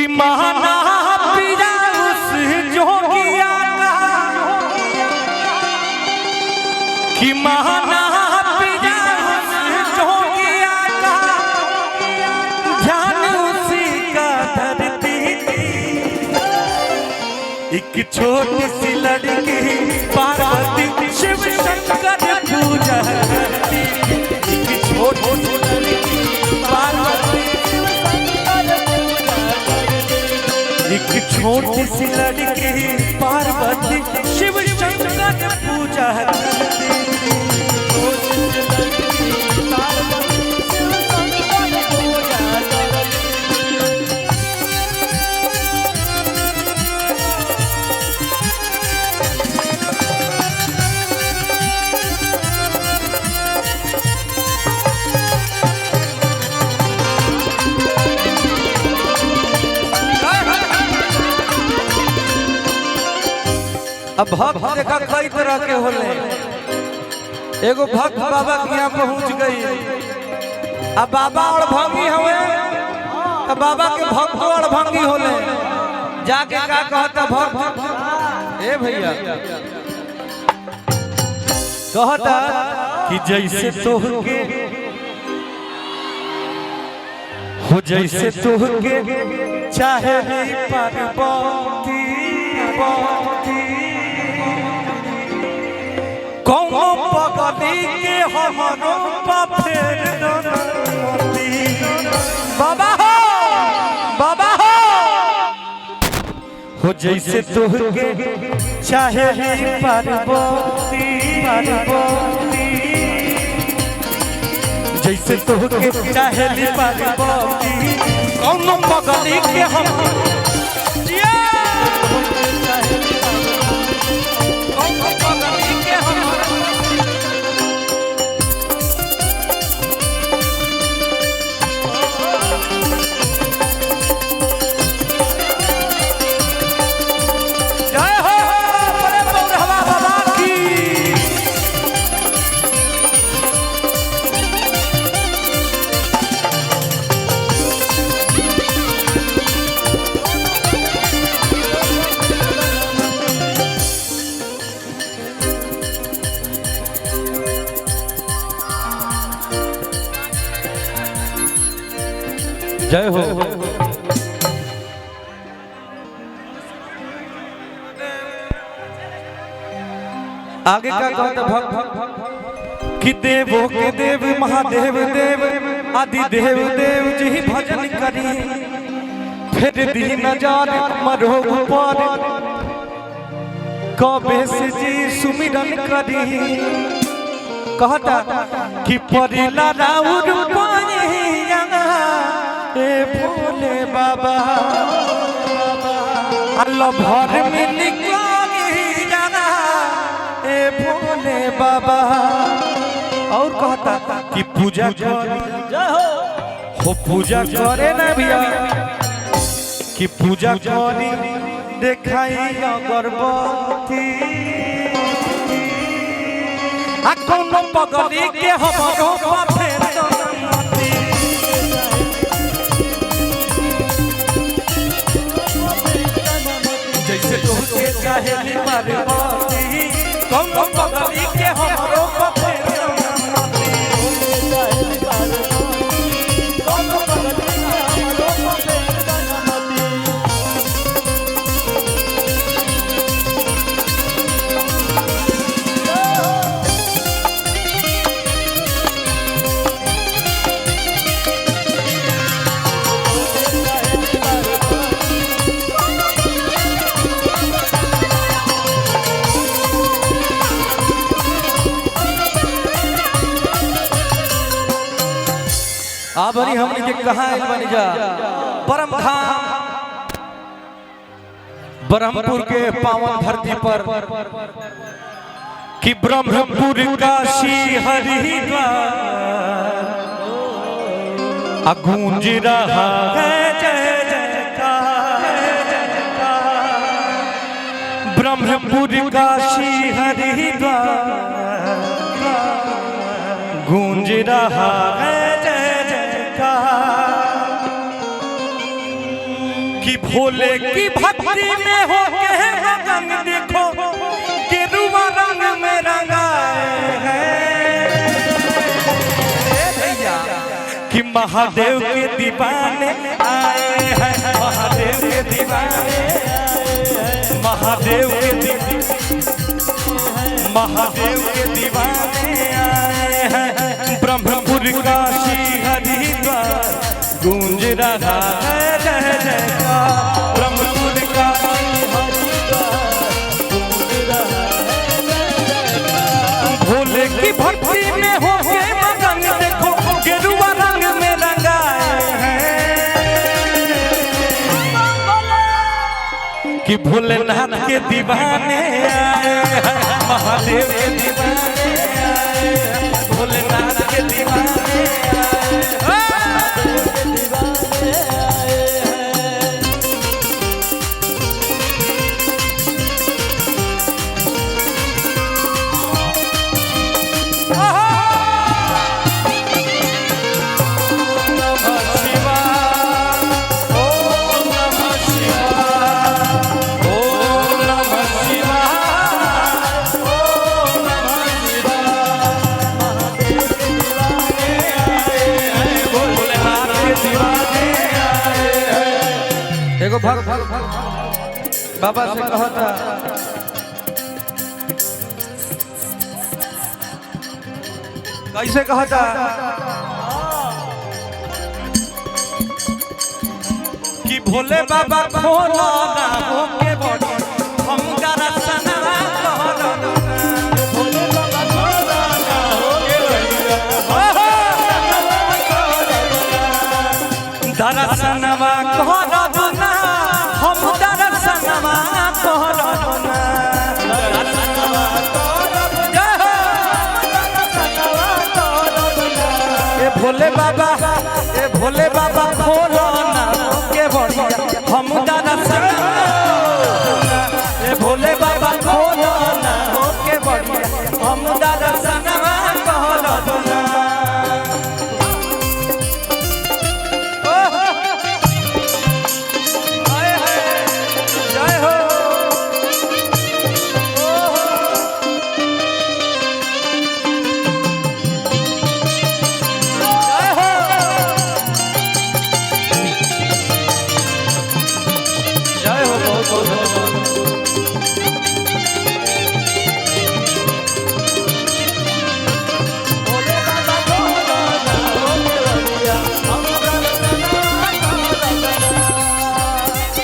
कि महाना पिया उस जोगिया का, कि महाना पिया उस जोगिया का, ध्यान उसी का धरती। एक छोटी सी लड़की पार्वती शिव शंकर पूजा करती। एक छोटी सी लड़की पार्वती एक छोटी सी लड़की पार्वती शिव शंकर पूजा करती। अब भक्त देखा कई तरह के होले। एगो भक्त बाबा के यहाँ पहुँच गई। अब बाबा और भंगी हुए, अब बाबा के भक्त और भंगी होले। जाके का कहता भक्त, ए भैया कहता कि जैसे तोहके हो, जैसे तोहके चाहे पार्वती कौनो पगली के हमरो फेर बाबा हो जैसे तोहके चाहे पार्वती जैसे तोहके चाहे पार्वती कौनो पगली के हम जय हो। आगे का कहता भक्त कि देवो के देव महादेव देव आदि देव देव जी भजन करी फिर दीन जार मरो पर कबे से जी सुमिरन करी। कहता कि परिला राउर ए भोले बाबा अल्लाह भर में निकाली जाना ए भोले बाबा। और कहता कि पूजा करे हो पूजा करे ना भैया कि पूजा करे देखाई अगरबत्ती आ कोनो पगली के हमरो फेर जैसे तोहके चाहे पार्वती कौनो पगली के हमरो फेर आबरी हमने के कहा बन जा परम धाम ब्रह्मपुर के पावन धरती पर कि ब्रह्मपुर काशी हरिद्वार गूंज रहा है जय जयकार। ब्रह्मपुर काशी हरिद्वार गूंज रहा है कि भोले की भक्ति में हो के मगन देखो गेरुआ रंग में रंगाए हैं कि महादेव के दीवाने आए हैं महादेव के दीवाने महादेव के दीवाने आए हैं ब्रह्मपुर काशी हरिद्वार गूंज रहा है जय जयकार ब्रह्मपुर काशी हरिद्वार गूंज रहा है जय जयकार भोले की भक्ति में हो के मगन देखो गेरुआ रंग में रंगाए हैं कि भोलेनाथ के दीवाने आए हैं महादेव के दीवाने आए हैं भोलेनाथ के दीवाने आए एगो भक्त बाबा से कहता कैसे कहता कि भोले बाबा खोला ना होके बड़ी हम दर्शनवा कहला भोले बाबा खोला ना होके बड़ी दर्शनवा कहला हम दर्शनवा कहला ए भोले बाबा खोलो ना के बढ़िया हम दर्शनवा ए भोले बाबा खोलो ना के बढ़िया हम दर्शनवा कहला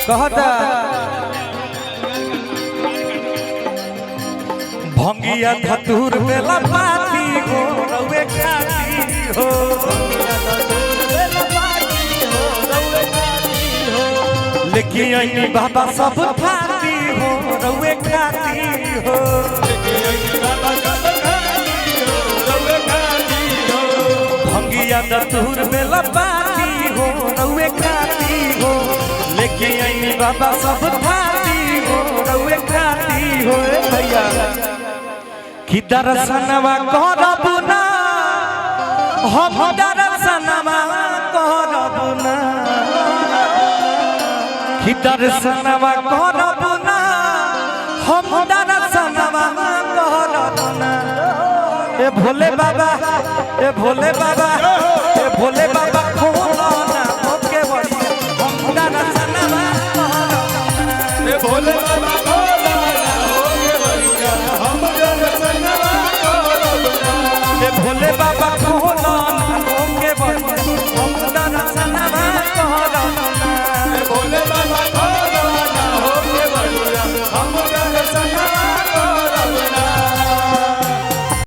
कहता भंगिया धतूर बेला पाती हो रउए खाती हो लेकिन आई बाबा सब खाती हो रउए खाती हो भंगिया धतूर बेला पाती हो रउए खाती हो लेकिन आई बाबा सब खाती हो रउए खाती हो भैया कि दर्शनवा करब ना हम दर्शनवा करब ना कि दर्शनवा करब ना हम दर्शनवा करब ना ए भोले बाबा ए भोले बाबा ए भोले बाबा खोलो ना के बढ़िया हम दर्शनवा करब ए भोले बाबा खोलो ना के बढ़िया हम दर्शनवा करब ए भोले बाबा